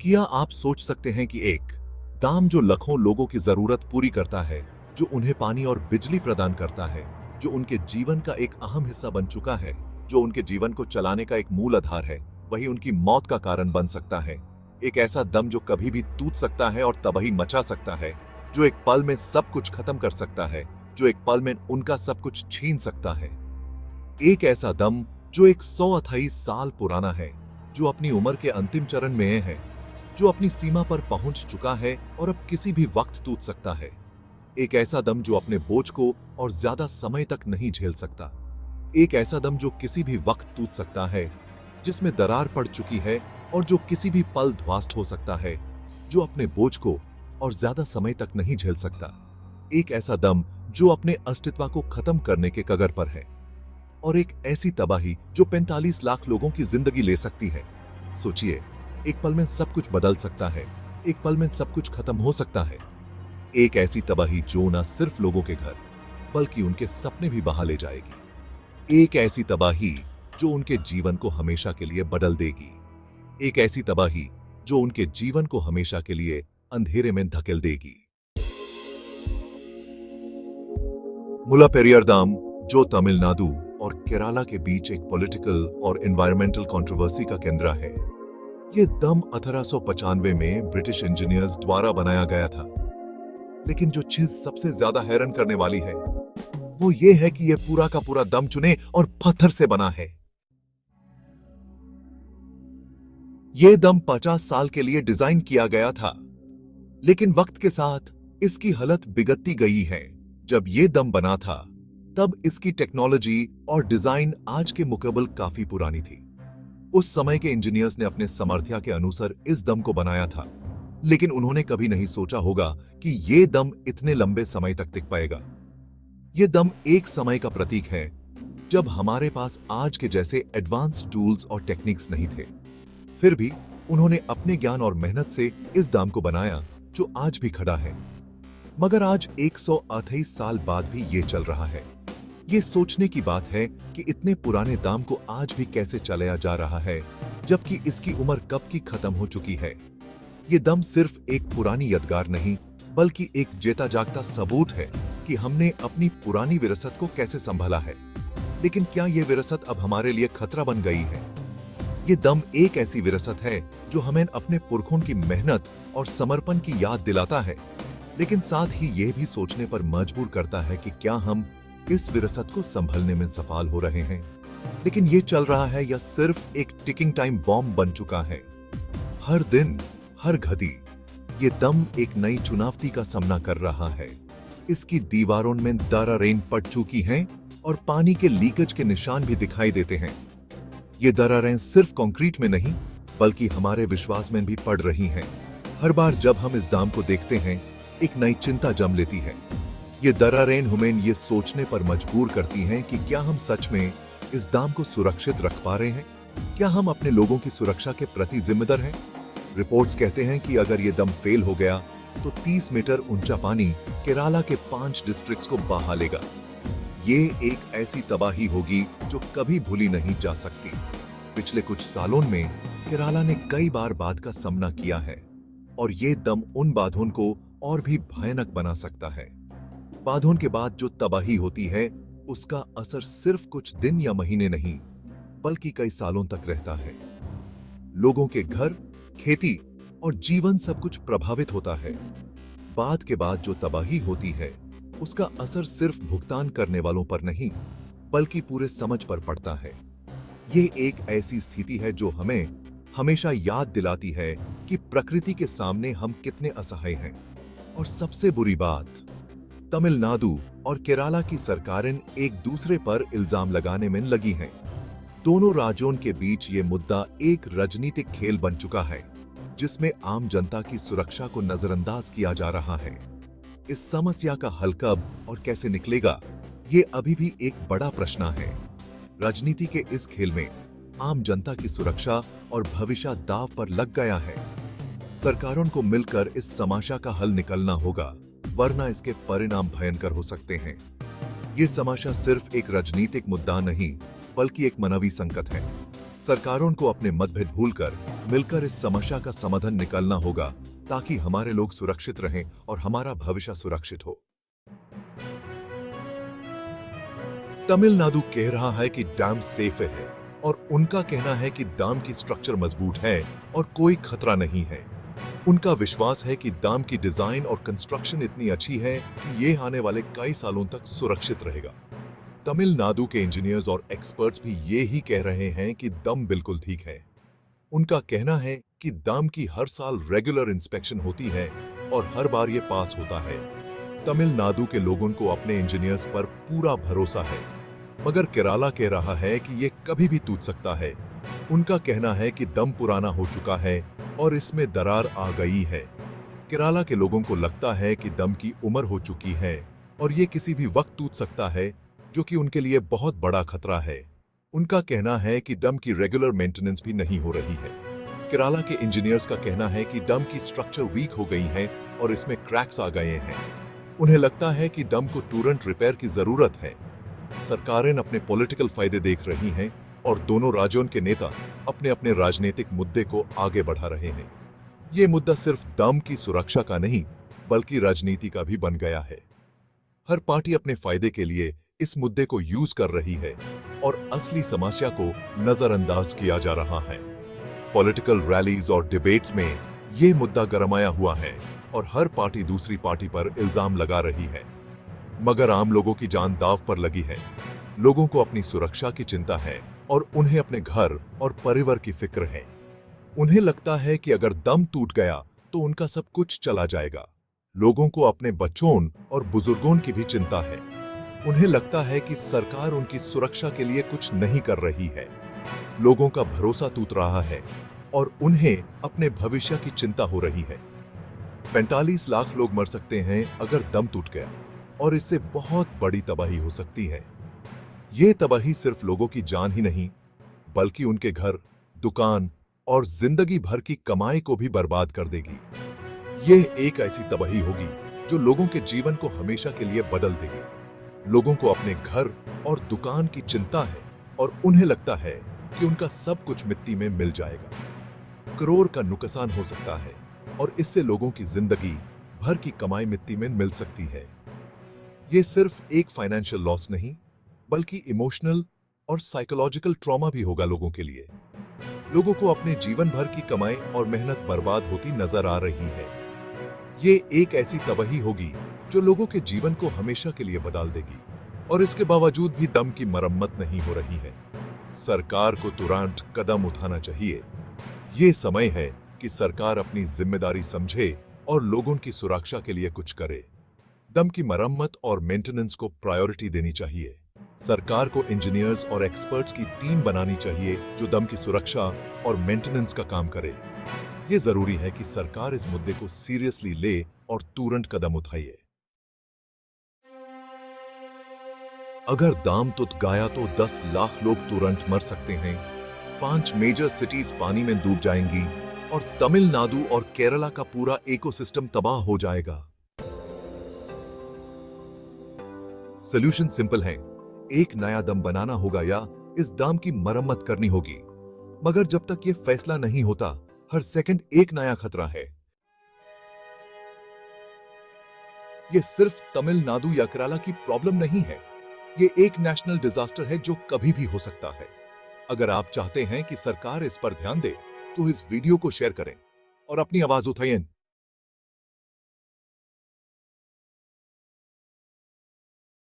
क्या आप सोच सकते हैं कि एक दाम जो लाखों लोगों की जरूरत पूरी करता है, जो उन्हें पानी और बिजली प्रदान करता है, जो उनके जीवन का एक अहम हिस्सा बन चुका है, जो उनके जीवन को चलाने का एक मूल आधार है, वही उनकी मौत का कारण बन सकता है। एक ऐसा दम जो कभी भी टूट सकता है और तबाही मचा सकता है, जो एक पल में सब कुछ खत्म कर सकता है, जो एक पल में उनका सब कुछ छीन सकता है। एक ऐसा दम जो 128 साल पुराना है, जो अपनी उम्र के अंतिम चरण में है, जो अपनी सीमा पर पहुंच चुका है और अब किसी भी वक्त टूट सकता है। एक ऐसा दम जो अपने बोझ को और ज्यादा समय तक नहीं झेल सकता। एक ऐसा दम जो किसी भी वक्त टूट सकता है, जिसमें दरार पड़ चुकी है और जो किसी भी पल ध्वस्त हो सकता है, जो अपने बोझ को और ज्यादा समय तक नहीं झेल सकता। एक ऐसा दम जो अपने अस्तित्व को खत्म करने के कगार पर है। और एक ऐसी तबाही जो 45 लाख लोगों की जिंदगी ले सकती है। सोचिए, एक पल में सब कुछ बदल सकता है, एक पल में सब कुछ खत्म हो सकता है। एक ऐसी तबाही जो न सिर्फ लोगों के घर बल्कि उनके सपने भी बहा ले जाएगी। एक ऐसी तबाही जो उनके जीवन को हमेशा के लिए बदल देगी। एक ऐसी तबाही जो उनके जीवन को हमेशा के लिए अंधेरे में धकेल देगी। मुल्लापेरियार डैम, जो तमिलनाडु और केरला के बीच एक पॉलिटिकल और एनवायरमेंटल कंट्रोवर्सी का केंद्र है। यह डैम 1895 में ब्रिटिश इंजीनियर्स द्वारा बनाया गया था। लेकिन जो चीज सबसे ज्यादा हैरान करने वाली है, वो ये है कि यह पूरा का पूरा डैम चुने और पत्थर से बना है। यह डैम 50 साल के लिए डिजाइन किया गया था, लेकिन वक्त के साथ इसकी हालत बिगड़ती गई है। जब यह डैम बना था, तब इसकी टेक्नोलॉजी और डिजाइन आज के मुकाबले काफी पुरानी थी। उस समय के इंजीनियर्स ने अपने सामर्थ्य के अनुसार इस डैम को बनाया था, लेकिन उन्होंने कभी नहीं सोचा होगा कि यह डैम इतने लंबे समय तक टिक पाएगा। यह डैम एक समय का प्रतीक है जब हमारे पास आज के जैसे एडवांस टूल्स और टेक्निक्स नहीं थे। फिर भी उन्होंने अपने ज्ञान और मेहनत से इस डैम को बनाया, जो आज भी खड़ा है। मगर आज 128 साल बाद भी ये चल रहा है। ये सोचने की बात है कि इतने पुराने डैम को आज भी कैसे चलाया जा रहा है, जबकि इसकी उम्र कब की खत्म हो चुकी है। ये डैम सिर्फ एक पुरानी यादगार नहीं, बल्कि एक जेता जागता सबूत है कि हमने अपनी पुरानी विरासत को कैसे संभाला है। लेकिन क्या यह विरासत अब हमारे लिए खतरा बन गई है? ये डैम एक ऐसी विरासत है जो हमें अपने पुरखों की मेहनत और समर्पण की याद दिलाता है, लेकिन साथ ही यह भी सोचने पर मजबूर करता है कि क्या हम इस विरासत को संभालने में सफल हो रहे हैं। लेकिन यह चल रहा है या सिर्फ एक टिकिंग टाइम बॉम्ब बन चुका है। हर दिन, हर घड़ी ये डैम एक नई चुनौती का सामना कर रहा है। इसकी दीवारों में दरारें पड़ चुकी हैं और पानी के लीकेज के निशान भी दिखाई देते हैं। ये दरारें सिर्फ कंक्रीट में नहीं, बल्कि हमारे विश्वास में भी पड़ रही हैं। हर बार जब हम इस डैम को देखते हैं, एक नई चिंता जम लेती है। ये दरारें हमें ये सोचने पर मजबूर करती हैं कि क्या हम सच में इस डैम को सुरक्षित रख पा रहे हैं? क्या हम अपने लोगों की सुरक्षा के प्रति जिम्मेदार हैं? रिपोर्ट्स कहते हैं कि अगर ये डैम फेल हो गया तो 30 मीटर ऊंचा पानी केरला के 5 डिस्ट्रिक्ट्स को बहा लेगा। ये एक ऐसी तबाही होगी जो कभी भूली नहीं जा सकती। पिछले कुछ सालों में केरला ने कई बार बाढ़ का सामना किया है, और ये डैम उन बाढ़ों को और भी भयानक बना सकता है। बाढ़ों के बाद जो तबाही होती है, उसका असर सिर्फ कुछ दिन या महीने नहीं, बल्कि कई सालों तक रहता है। लोगों के घर, खेती और जीवन सब कुछ प्रभावित होता है। बाढ़ के बाद जो तबाही होती है, उसका असर सिर्फ भुगतान करने वालों पर नहीं, बल्कि पूरे समाज पर पड़ता है। ये एक ऐसी स्थिति है जो हमें हमेशा याद दिलाती है कि प्रकृति के सामने हम कितने असहाय हैं। और सबसे बुरी बात, तमिलनाडु और केरला की सरकारें एक दूसरे पर इल्जाम लगाने में लगी हैं। दोनों राज्यों के बीच ये मुद्दा एक राजनीतिक खेल बन चुका है, जिसमें आम जनता की सुरक्षा को नजरअंदाज किया जा रहा है। इस समस्या का हल कब और कैसे निकलेगा, ये अभी भी एक बड़ा प्रश्न है। राजनीति के इस खेल में आम जनता की सुरक्षा और भविष्य दांव पर लग गया है। सरकारों को मिलकर इस समस्या का हल निकालना होगा, वरना इसके परिणाम भयंकर हो सकते हैं। ये समस्या सिर्फ एक राजनीतिक मुद्दा नहीं, बल्कि एक मानवीय संकट है। सरकारों को अपने मतभेद भूलकर मिलकर इस समस्या का समाधान निकालना होगा ताकि हमारे लोग सुरक्षित रहें और हमारा भविष्य सुरक्षित हो। तमिलनाडु कह रहा है कि डैम सेफ है और उनका कहना है कि डैम की स्ट्रक्चर मजबूत है और कोई खतरा नहीं है। उनका विश्वास है कि डैम की डिजाइन और कंस्ट्रक्शन इतनी अच्छी है कि ये आने वाले कई सालों तक सुरक्षित रहेगा। तमिलनाडु के इंजीनियर्स और एक्सपर्ट्स भी ये ही कह रहे हैं कि डैम बिल्कुल ठीक है। उनका कहना है कि डैम की हर साल रेगुलर इंस्पेक्शन होती है और हर बार ये पास होता है। तमिलनाडु के लोगों को अपने इंजीनियर्स पर पूरा भरोसा है, मगर केरला कह रहा है कि ये कभी भी टूट सकता है। उनका कहना है कि डैम पुराना हो चुका है और इसमें दरार आ गई है। केरला के लोगों को लगता है कि डैम की उम्र हो चुकी है और ये किसी भी वक्त टूट सकता है, जो कि उनके लिए बहुत बड़ा खतरा है। उनका कहना है कि डैम की रेगुलर मेंटेनेंस भी नहीं हो रही है। केरला के इंजीनियर्स का कहना है कि डैम की स्ट्रक्चर वीक हो गई है और इसमें क्रैक्स आ गए हैं। उन्हें लगता है कि डैम को तुरंत रिपेयर की जरूरत है। सरकारें अपने पॉलिटिकल फायदे देख रही हैं और दोनों राज्यों के नेता अपने अपने राजनीतिक मुद्दे को आगे बढ़ा रहे हैं। ये मुद्दा सिर्फ डैम की सुरक्षा का नहीं, बल्कि राजनीति का भी बन गया है। हर पार्टी अपने फायदे के लिए इस मुद्दे को यूज कर रही है और असली समस्या को नजरअंदाज किया जा रहा है। पॉलिटिकल रैलीज और डिबेट्स में ये मुद्दा गरमाया हुआ है और हर पार्टी दूसरी पार्टी पर इल्जाम लगा रही है, मगर आम लोगों की जान दांव पर लगी है। लोगों को अपनी सुरक्षा की चिंता है और उन्हें अपने घर और परिवार की फिक्र है। उन्हें लगता है कि अगर डैम टूट गया तो उनका सब कुछ चला जाएगा। लोगों को अपने बच्चों और बुजुर्गों की भी चिंता है। उन्हें लगता है कि सरकार उनकी सुरक्षा के लिए कुछ नहीं कर रही है। लोगों का भरोसा टूट रहा है और उन्हें अपने भविष्य की चिंता हो रही है। 45 लाख लोग मर सकते हैं अगर डैम टूट गया और इससे बहुत बड़ी तबाही हो सकती है। ये तबाही सिर्फ लोगों की जान ही नहीं, बल्कि उनके घर, दुकान और जिंदगी भर की कमाई को भी बर्बाद कर देगी। यह एक ऐसी तबाही होगी जो लोगों के जीवन को हमेशा के लिए बदल देगी। लोगों को अपने घर और दुकान की चिंता है और उन्हें लगता है कि उनका सब कुछ मिट्टी में मिल जाएगा। करोड़ का नुकसान हो सकता है और इससे लोगों की जिंदगी भर की कमाई मिट्टी में मिल सकती है। ये सिर्फ एक फाइनेंशियल लॉस नहीं, बल्कि इमोशनल और साइकोलॉजिकल ट्रॉमा भी होगा लोगों के लिए। लोगों को अपने जीवन भर की कमाई और मेहनत बर्बाद होती नजर आ रही है। ये एक ऐसी तबाही होगी जो लोगों के जीवन को हमेशा के लिए बदल देगी और इसके बावजूद भी डैम की मरम्मत नहीं हो रही है। सरकार को तुरंत कदम उठाना चाहिए। ये समय है कि सरकार अपनी जिम्मेदारी समझे और लोगों की सुरक्षा के लिए कुछ करे। डैम की मरम्मत और मेंटेनेंस को प्रायोरिटी देनी चाहिए। सरकार को इंजीनियर्स और एक्सपर्ट्स की टीम बनानी चाहिए जो डैम की सुरक्षा और मेंटेनेंस का काम करे। ये जरूरी है कि सरकार इस मुद्दे को सीरियसली ले और तुरंत कदम उठाए। अगर डैम टूट गया तो 10 लाख लोग तुरंत मर सकते हैं। 5 मेजर सिटीज पानी में डूब जाएंगी और तमिलनाडु और केरला का पूरा इकोसिस्टम तबाह हो जाएगा। सॉल्यूशन सिंपल है, एक नया डैम बनाना होगा या इस डैम की मरम्मत करनी होगी। मगर जब तक ये फैसला नहीं होता, हर सेकंड एक नया खतरा है। ये सिर्फ तमिलनाडु या केरला की प्रॉब्लम नहीं है, ये एक नेशनल डिजास्टर है जो कभी भी हो सकता है। अगर आप चाहते हैं कि सरकार इस पर ध्यान दे, तो इस वीडियो को शेयर करें और अपनी आवाज उठाएं।